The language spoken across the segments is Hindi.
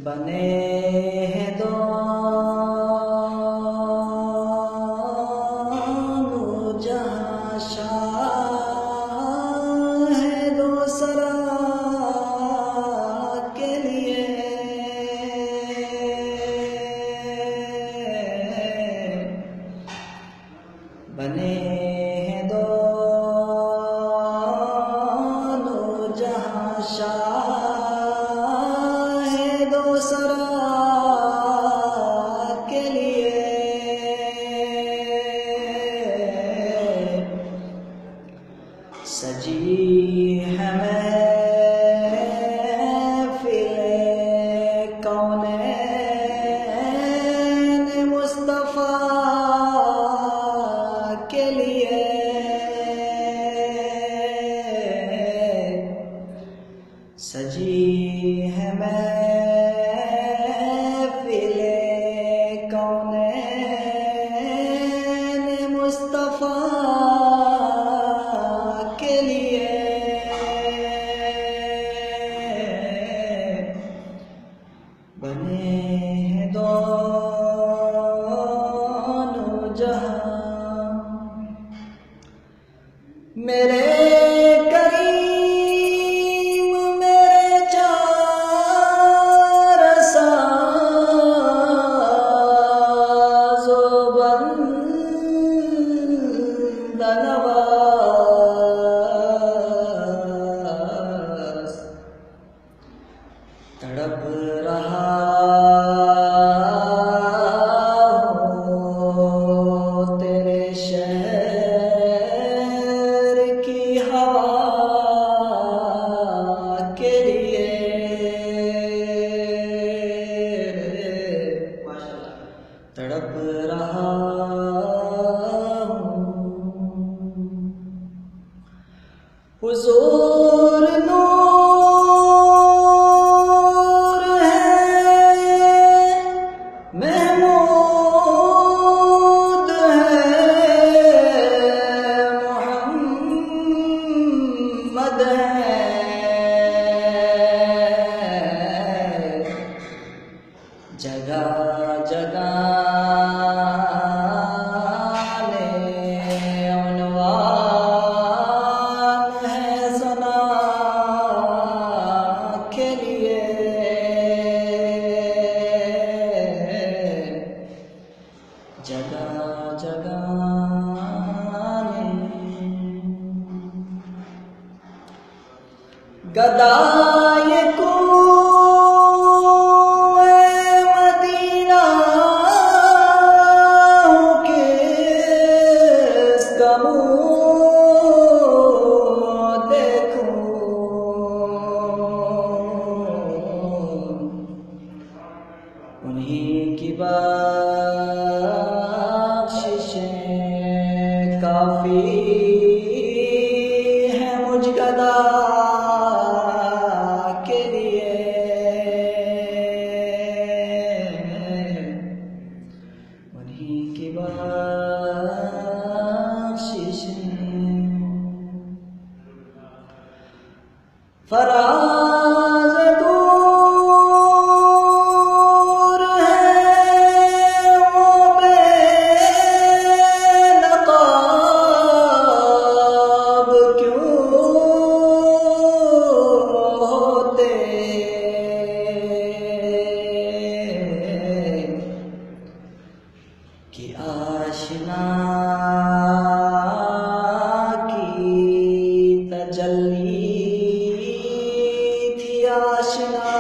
बने हैं दोनों जहां, शाह है दो सरा के लिए। बने हैं दोनों जहां, शाह है दो सरा के लिए। सजी है महफिले कौनैन मुस्तफा के लिए। सजी है महफिले कौनैन मुस्तफा के लिए। बने हैं दोनों जहां, मेरे करीम मेरे चार साज़ो बंद नवाज़। तड़प रहा हूँ तेरे शहर की हवा के लिए। तड़प रहा हूँ हुजूर नूर है, महमूद है, मोहम्मद है। जगह जगह उन्वान है सना के लिए। जगह जगह गदाए कुए मदीना किसका मुँह देखूं। उन्हीं की बख्शिशें काफी है मुझ गदा के लिए। उन्हीं की बख्शिशें फराज दूर है वो बेनकाब क्यों होते। कि आशिना की तजल्ली थी आशिना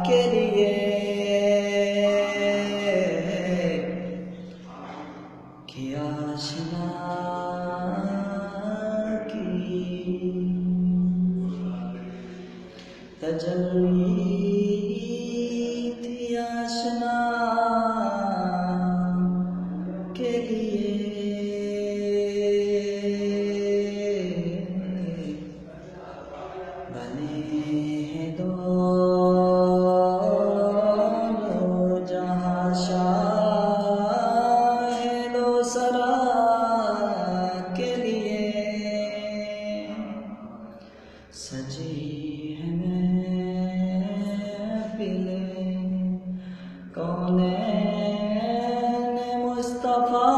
के लिए। कि आशिना की तजल्ली थी आशिना के लिए। बने हैं दोनों जहां, शाह है दो सरा के लिए। सजी है मुस्तफ़ा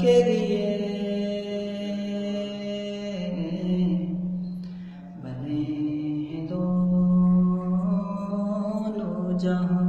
के लिए बने दोनों जहां।